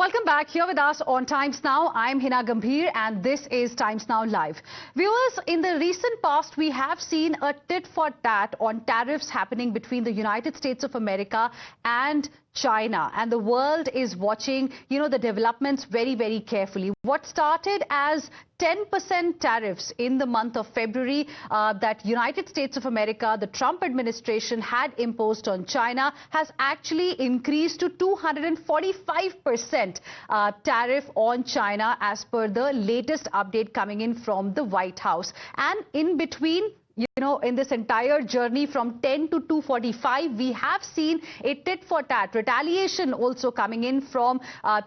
Welcome back. Here with us on Times Now, I'm Hina Gambhir and this is Times Now Live. Viewers, in the recent past, we have seen a tit-for-tat on tariffs happening between the United States of America and China, and the world is watching, the developments very, very carefully. What started as 10% tariffs in the month of February that United States of America, the Trump administration had imposed on China has actually increased to 245% tariff on China as per the latest update coming in from the White House. And in between, in this entire journey from 10 to 245, we have seen a tit-for-tat retaliation also coming in from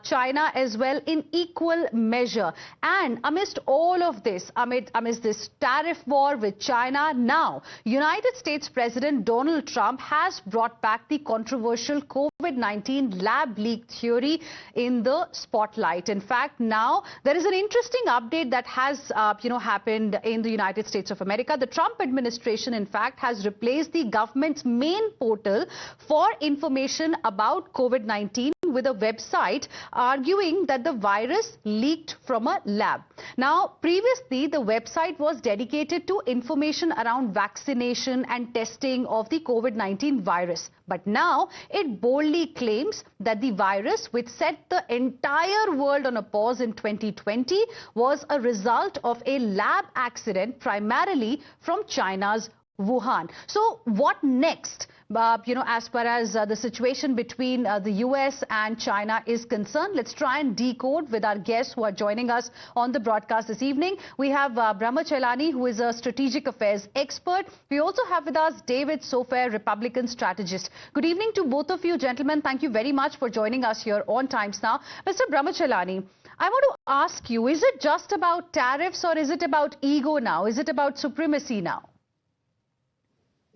China as well in equal measure. And amidst all of this, amidst this tariff war with China, now United States President Donald Trump has brought back the controversial COVID-19 lab leak theory in the spotlight. In fact, now there is an interesting update that has happened in the United States of America. The Trump administration, in fact, has replaced the government's main portal for information about COVID-19 with a website arguing that the virus leaked from a lab. Now, previously, the website was dedicated to information around vaccination and testing of the COVID-19 virus. But now it boldly claims that the virus, which set the entire world on a pause in 2020, was a result of a lab accident, primarily from China's Wuhan. So what next? As far as the situation between the US and China is concerned, let's try and decode with our guests who are joining us on the broadcast this evening. We have Brahma Chellaney, who is a strategic affairs expert. We also have with us David Sofair, Republican strategist. Good evening to both of you, gentlemen. Thank you very much for joining us here on Times Now. Mr. Brahma Chellaney, I want to ask you, is it just about tariffs or is it about ego now? Is it about supremacy now?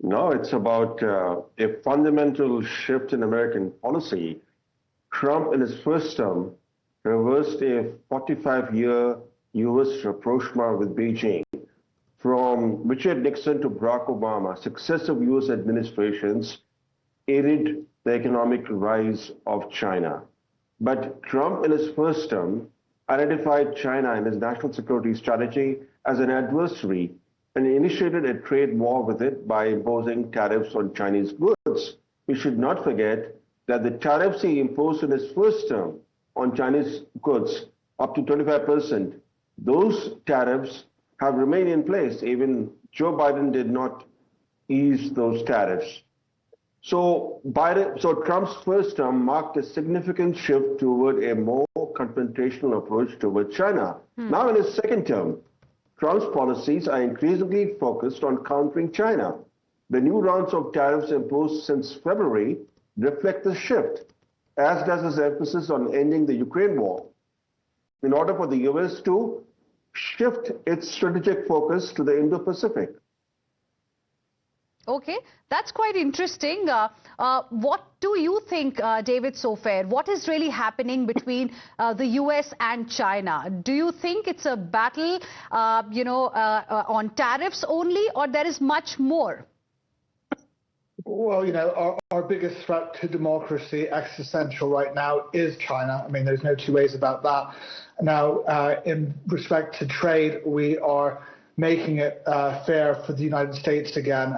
No, it's about a fundamental shift in American policy. Trump, in his first term, reversed a 45-year U.S. rapprochement with Beijing. From Richard Nixon to Barack Obama, successive U.S. administrations aided the economic rise of China. But Trump, in his first term, identified China in his national security strategy as an adversary and initiated a trade war with it by imposing tariffs on Chinese goods. We should not forget that the tariffs he imposed in his first term on Chinese goods, up to 25%, those tariffs have remained in place. Even Joe Biden did not ease those tariffs. So Trump's first term marked a significant shift toward a more confrontational approach toward China. Now in his second term, Trump's policies are increasingly focused on countering China. The new rounds of tariffs imposed since February reflect the shift, as does his emphasis on ending the Ukraine war, in order for the U.S. to shift its strategic focus to the Indo-Pacific. Okay, that's quite interesting. What do you think, David Sofair? What is really happening between the US and China? Do you think it's a battle, on tariffs only, or there is much more? Well, our biggest threat to democracy, existential right now, is China. I mean, there's no two ways about that. Now, in respect to trade, we are making it fair for the United States again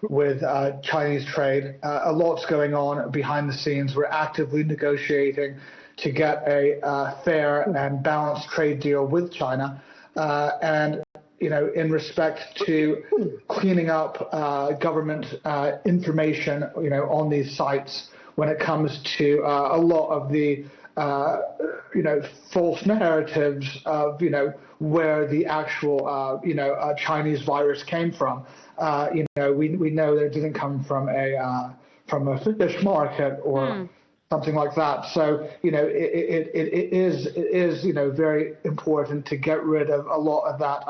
with Chinese trade. A lot's going on behind the scenes. We're actively negotiating to get a fair and balanced trade deal with China. And in respect to cleaning up government information, on these sites when it comes to a lot of the false narratives of, where the actual, Chinese virus came from. We know that it didn't come from a fish market or something like that. So, it is, very important to get rid of a lot of that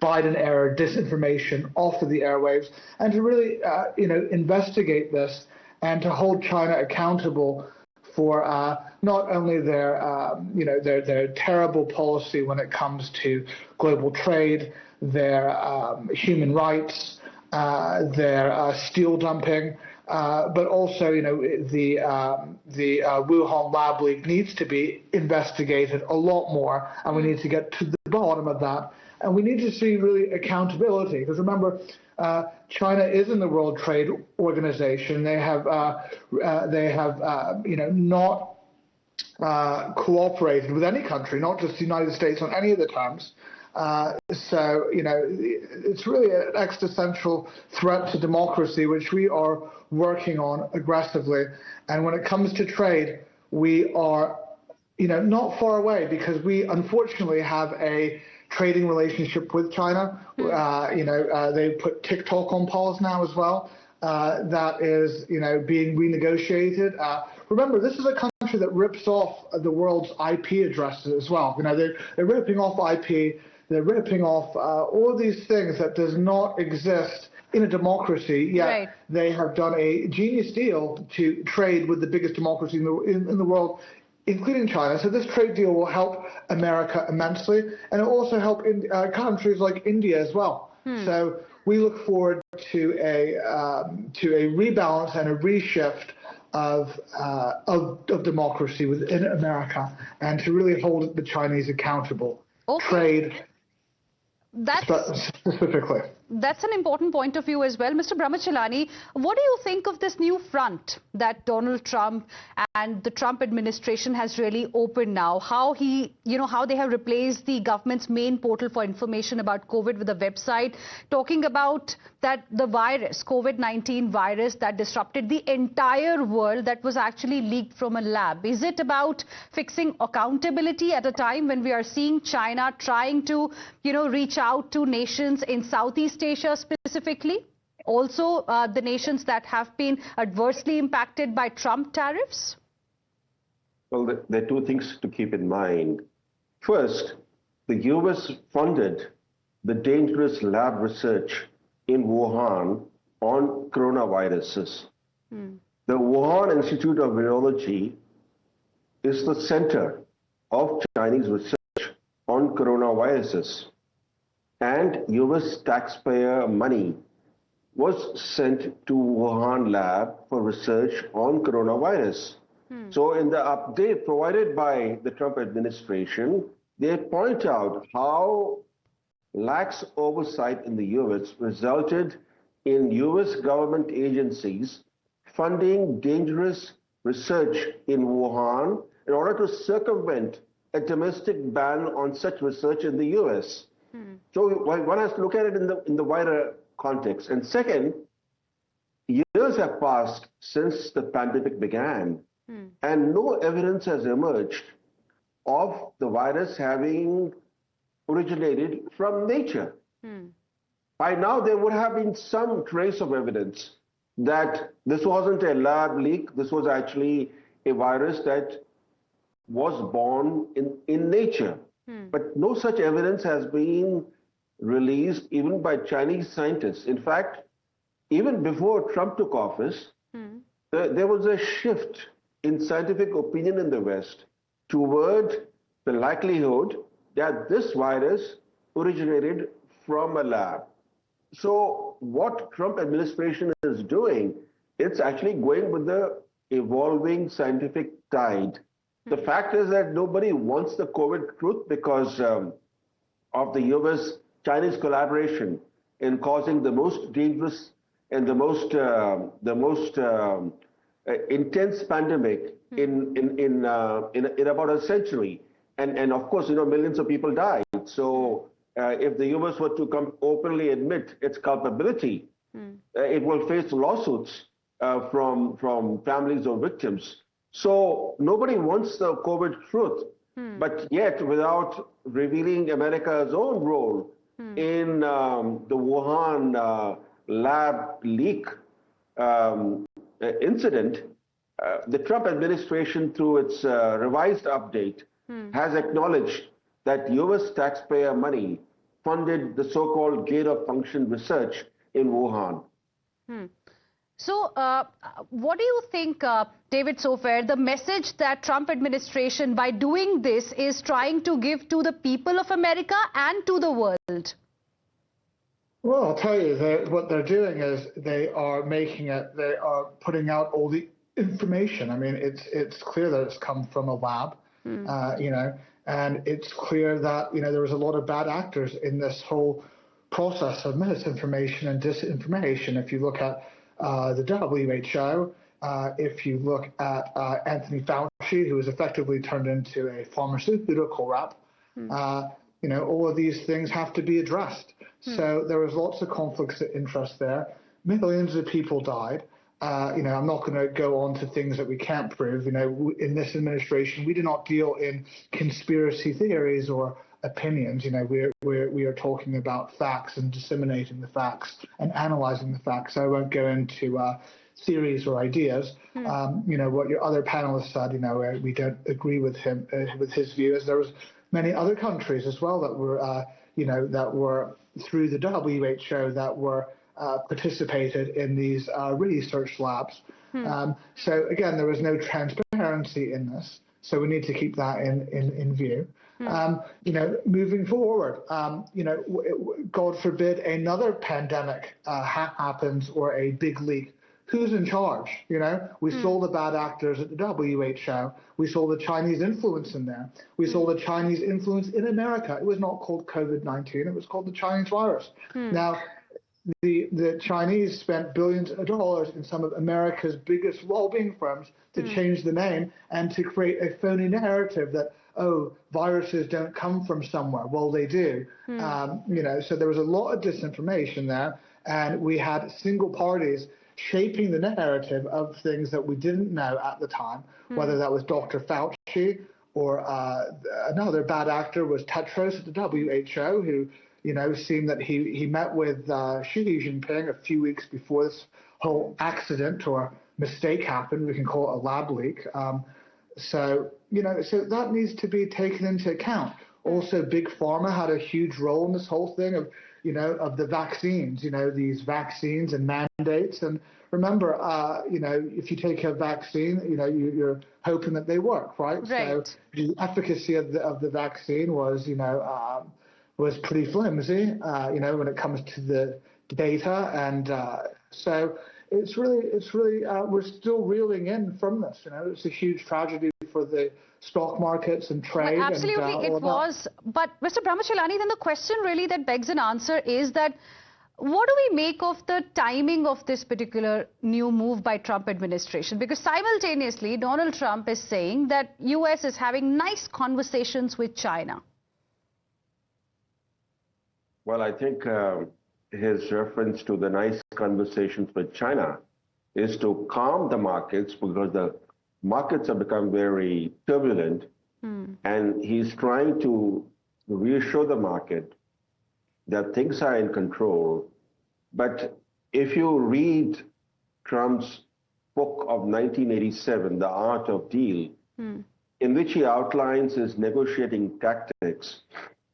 Biden-era disinformation off of the airwaves and to really, investigate this and to hold China accountable for not only their terrible policy when it comes to global trade, their human rights, their steel dumping, but also, the Wuhan lab leak needs to be investigated a lot more, and we need to get to the bottom of that. And we need to see really accountability, because remember, China is in the World Trade Organization. They have not cooperated with any country, not just the United States, on any of the terms. So, it's really an existential threat to democracy, which we are working on aggressively. And when it comes to trade, we are, not far away, because we unfortunately have a trading relationship with China. They put TikTok on pause now as well. That is, being renegotiated. Remember, this is a country that rips off the world's IP addresses as well. They're ripping off IP. They're ripping off all these things that does not exist in a democracy, yet right. They have done a genius deal to trade with the biggest democracy in the world, including China. So this trade deal will help America immensely, and it will also help countries like India as well. So we look forward to a rebalance and a reshift of democracy within America, and to really hold the Chinese accountable. Okay. Trade specifically. That's an important point of view as well. Mr. Brahma Chellaney, what do you think of this new front that Donald Trump and the Trump administration has really opened now? How they have replaced the government's main portal for information about COVID with a website, talking about that the virus, COVID-19 virus that disrupted the entire world, that was actually leaked from a lab. Is it about fixing accountability at a time when we are seeing China trying to, reach out to nations in Southeast Asia specifically? Also, the nations that have been adversely impacted by Trump tariffs? Well, there are two things to keep in mind. First, the US funded the dangerous lab research in Wuhan on coronaviruses. The Wuhan Institute of Virology is the center of Chinese research on coronaviruses. And US taxpayer money was sent to Wuhan lab for research on coronavirus. So in the update provided by the Trump administration, they point out how lax oversight in the US resulted in US government agencies funding dangerous research in Wuhan in order to circumvent a domestic ban on such research in the US. So one has to look at it in the wider context. And second, years have passed since the pandemic began, and no evidence has emerged of the virus having originated from nature. By now, there would have been some trace of evidence that this wasn't a lab leak, this was actually a virus that was born in nature. But no such evidence has been released even by Chinese scientists. In fact, even before Trump took office, there was a shift in scientific opinion in the West toward the likelihood that this virus originated from a lab. So what Trump administration is doing, it's actually going with the evolving scientific tide. The fact is that nobody wants the COVID truth because of the US-Chinese collaboration in causing the most dangerous and the most intense pandemic in about a century. And of course, millions of people died. So if the US were to openly admit its culpability, it will face lawsuits from families of victims. So nobody wants the COVID truth, but yet without revealing America's own role in the Wuhan lab leak incident, the Trump administration, through its revised update, has acknowledged that US taxpayer money funded the so-called gain-of-function research in Wuhan. So what do you think, David Sofair, the message that Trump administration, by doing this, is trying to give to the people of America and to the world? Well, I'll tell you, what they're doing is they are putting out all the information. I mean, it's clear that it's come from a lab, and it's clear that, there was a lot of bad actors in this whole process of misinformation and disinformation. If you look at the WHO, if you look at Anthony Fauci, who was effectively turned into a pharmaceutical rep, all of these things have to be addressed. So there was lots of conflicts of interest there. Millions of people died. I'm not going to go on to things that we can't prove. In this administration, we do not deal in conspiracy theories or opinions. We are talking about facts and disseminating the facts and analyzing the facts. So I won't go into theories or ideas. What your other panelists said, we don't agree with him, with his view, as there was many other countries as well that were, that were through the WHO that were participated in these research labs. So again, there was no transparency in this. So we need to keep that in view. Moving forward, God forbid another pandemic happens or a big leak. Who's in charge? We saw the bad actors at the WHO. We saw the Chinese influence in there. We saw the Chinese influence in America. It was not called COVID-19. It was called the Chinese virus. Now, the Chinese spent billions of dollars in some of America's biggest lobbying firms to change the name and to create a phony narrative that, viruses don't come from somewhere. Well, they do. So there was a lot of disinformation there, and we had single parties shaping the narrative of things that we didn't know at the time, whether that was Dr. Fauci or another bad actor was Tedros at the WHO, who, seemed that he met with Xi Jinping a few weeks before this whole accident or mistake happened. We can call it a lab leak. So that needs to be taken into account. Also, Big Pharma had a huge role in this whole thing of the vaccines, these vaccines and mandates. And remember, if you take a vaccine, you're hoping that they work, right? So the efficacy of the vaccine was, was pretty flimsy, when it comes to the data. And so it's really, we're still reeling in from this. It's a huge tragedy for the stock markets and trade. Well, absolutely, it was. But Mr. Brahma Chellaney, then the question really that begs an answer is that what do we make of the timing of this particular new move by Trump administration? Because simultaneously, Donald Trump is saying that US is having nice conversations with China. Well, I think his reference to the nice conversations with China is to calm the markets, because the markets have become very turbulent, and he's trying to reassure the market that things are in control. But if you read Trump's book of 1987, The Art of Deal, in which he outlines his negotiating tactics,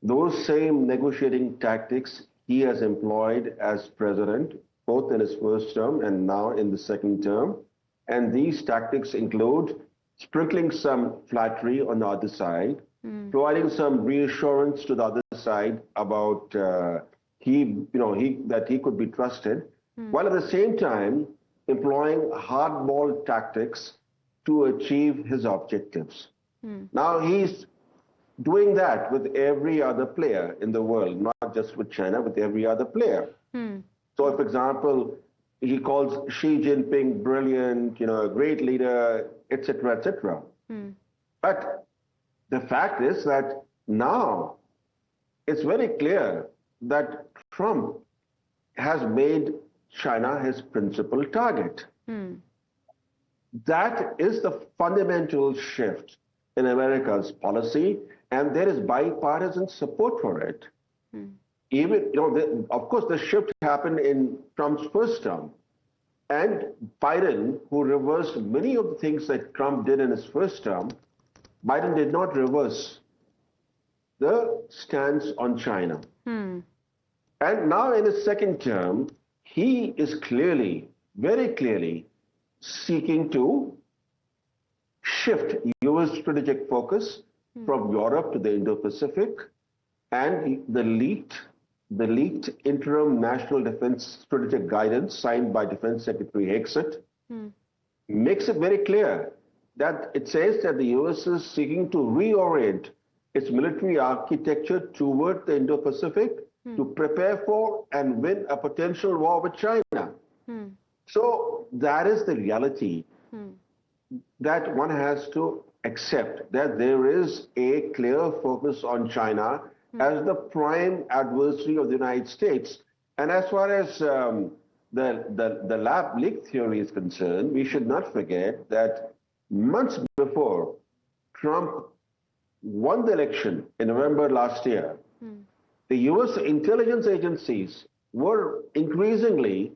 those same negotiating tactics he has employed as president, both in his first term and now in the second term. And these tactics include sprinkling some flattery on the other side, providing some reassurance to the other side about that he could be trusted, while at the same time employing hardball tactics to achieve his objectives. Now he's doing that with every other player in the world, not just with China, with every other player. So, for example, he calls Xi Jinping brilliant, a great leader, etc., etc. But the fact is that now it's very clear that Trump has made China his principal target. That is the fundamental shift in America's policy, and there is bipartisan support for it. Even, of course, the shift happened in Trump's first term. And Biden, who reversed many of the things that Trump did in his first term, Biden did not reverse the stance on China. And now in his second term, he is clearly, very clearly, seeking to shift U.S. strategic focus from Europe to the Indo-Pacific, and the leaked the leaked interim national defense strategic guidance signed by Defense Secretary Hexet makes it very clear that it says that the US is seeking to reorient its military architecture toward the Indo-Pacific to prepare for and win a potential war with China. So that is the reality that one has to accept, that there is a clear focus on China as the prime adversary of the United States. And as far as the lab leak theory is concerned, we should not forget that months before Trump won the election in November last year, the US intelligence agencies were increasingly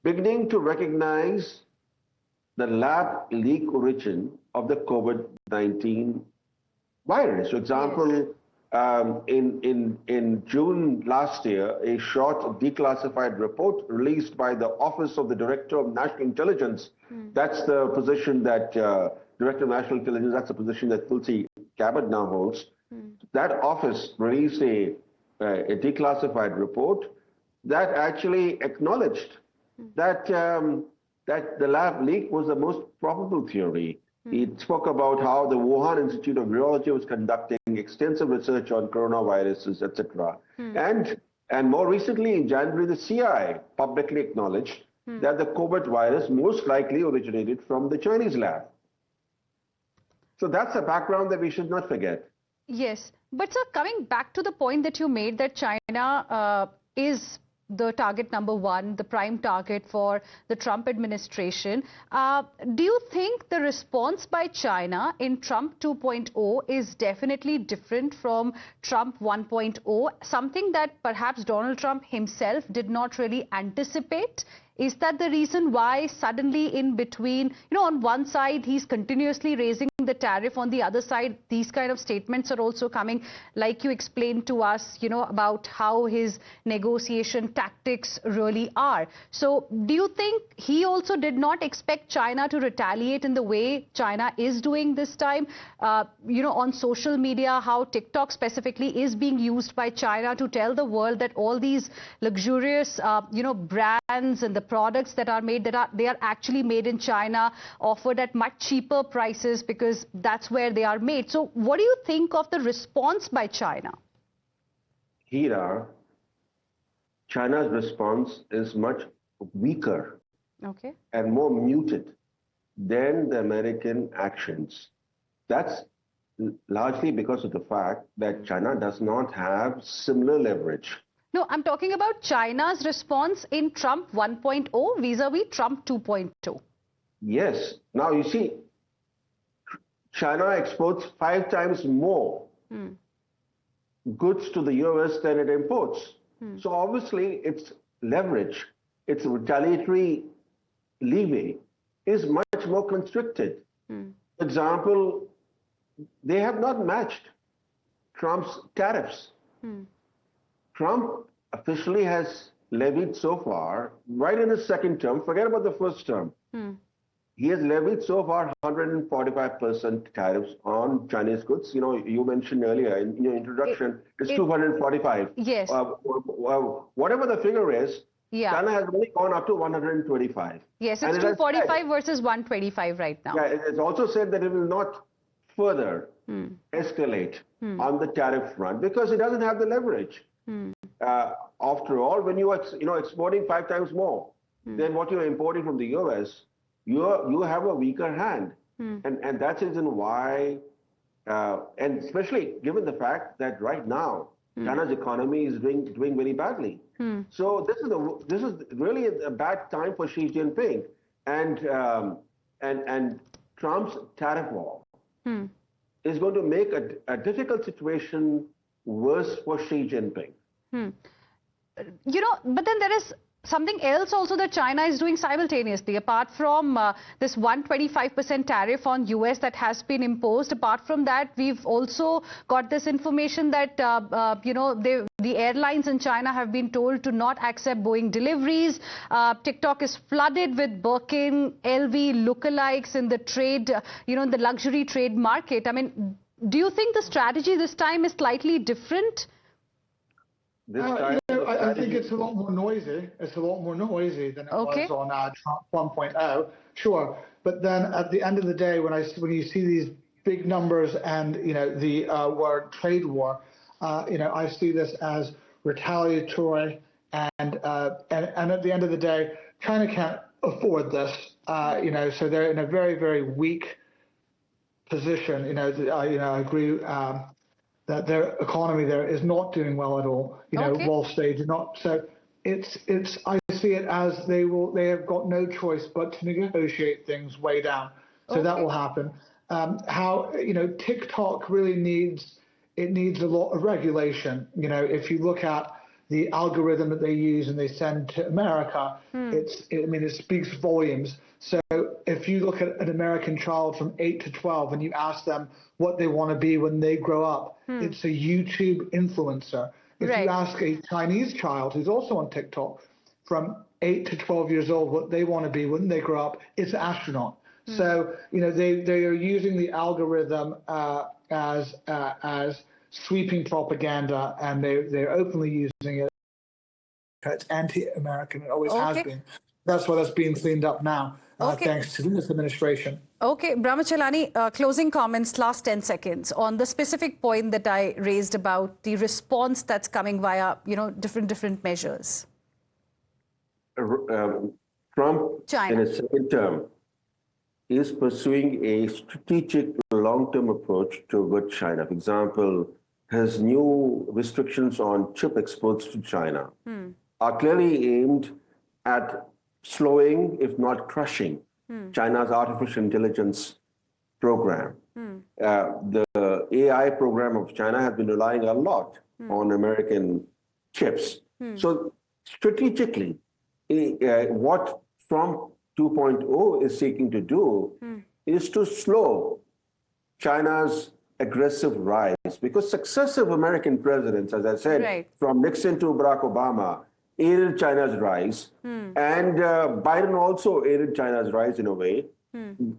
beginning to recognize the lab leak origin of the COVID-19 virus. For example, in June last year, a short declassified report released by the Office of the Director of National Intelligence, that's the position that, Director of National Intelligence, that's the position that Tulsi Gabbard now holds. That office released a declassified report that actually acknowledged that, that the lab leak was the most probable theory. It spoke about how the Wuhan Institute of Virology was conducting extensive research on coronaviruses, etc. And more recently, in January, the CIA publicly acknowledged that the COVID virus most likely originated from the Chinese lab. So that's a background that we should not forget. Yes, but sir, coming back to the point that you made that China is the target number one, the prime target for the Trump administration. Do you think the response by China in Trump 2.0 is definitely different from Trump 1.0, something that perhaps Donald Trump himself did not really anticipate? Is that the reason why suddenly in between, on one side, he's continuously raising the tariff, on the other side, these kind of statements are also coming, like you explained to us, about how his negotiation tactics really are. So do you think he also did not expect China to retaliate in the way China is doing this time? On social media, how TikTok specifically is being used by China to tell the world that all these luxurious, brands and the products that are made, they are actually made in China, offered at much cheaper prices because that's where they are made. So what do you think of the response by China? Hira, China's response is much weaker and more muted than the American actions. That's largely because of the fact that China does not have similar leverage. No, I'm talking about China's response in Trump 1.0 vis-a-vis Trump 2.0. Yes. Now, you see, China exports 5 times more goods to the US than it imports. So obviously, its leverage, its retaliatory leeway is much more constricted. For example, they have not matched Trump's tariffs. Trump officially has levied so far, right in his second term, forget about the first term, he has levied so far 145% tariffs on Chinese goods. You mentioned earlier in your introduction, it's 245. Yes. Whatever the figure is, yeah. China has only gone up to 125. Yes, it's 245 versus 125 right now. Yeah, it's also said that it will not further escalate on the tariff front because it doesn't have the leverage. After all, when you are exporting 5 times more than what you're importing from the US, you have a weaker hand, and that's the reason why, and especially given the fact that right now China's economy is doing very badly. So this is really a bad time for Xi Jinping, and Trump's tariff war is going to make a difficult situation worse for Xi Jinping. But then there is something else also that China is doing simultaneously. Apart from this 125% tariff on US that has been imposed, apart from that, we've also got this information that, the airlines in China have been told to not accept Boeing deliveries. TikTok is flooded with Birkin, LV lookalikes in the trade, in the luxury trade market. I mean, do you think the strategy this time is slightly different? this time. I think it's a lot more noisy. It's a lot more noisy than it was on Trump 1.0. Sure, but then at the end of the day, when you see these big numbers and the word trade war, I see this as retaliatory, and at the end of the day, China can't afford this. So they're in a very, very weak position. I agree that their economy there is not doing well at all. Wall Street is not. So it's. I see it as they have got no choice but to negotiate things way down. So that will happen. TikTok really needs a lot of regulation. If you look at the algorithm that they use and they send to America, it speaks volumes. So if you look at an American child from 8 to 12 and you ask them what they want to be when they grow up, it's a YouTube influencer. If you ask a Chinese child who's also on TikTok from 8 to 12 years old what they want to be when they grow up, it's an astronaut. So, they are using the algorithm as sweeping propaganda, and they're openly using it. It's anti-American. It always has been. That's why that's being cleaned up now, thanks to this administration. Okay, Brahma Chellaney, closing comments, last 10 seconds, on the specific point that I raised about the response that's coming via, different measures. Trump, in his second term, is pursuing a strategic long-term approach toward China. For example, his new restrictions on chip exports to China are clearly aimed at slowing, if not crushing, China's artificial intelligence program. The AI program of China has been relying a lot on American chips. So strategically, what Trump 2.0 is seeking to do is to slow China's aggressive rise, because successive American presidents, as I said, from Nixon to Barack Obama, aided China's rise, and Biden also aided China's rise in a way,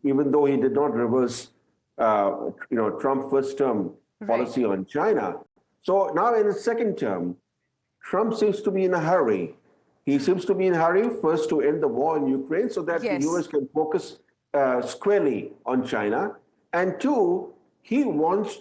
even though he did not reverse, Trump's first term policy on China. So now in his second term, Trump seems to be in a hurry. He seems to be in a hurry first to end the war in Ukraine so that the US can focus squarely on China. And two, he knows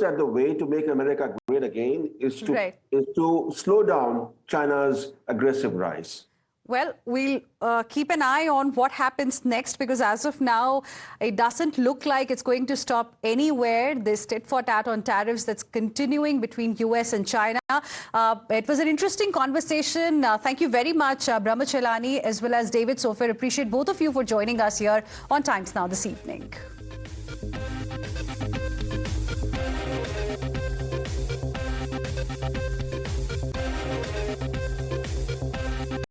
that the way to make America great again is to slow down China's aggressive rise. Well, we'll keep an eye on what happens next, because as of now, it doesn't look like it's going to stop anywhere. This tit for tat on tariffs that's continuing between US and China. It was an interesting conversation. Thank you very much, Brahma Chellaney, as well as David Sofair. Appreciate both of you for joining us here on Times Now this evening.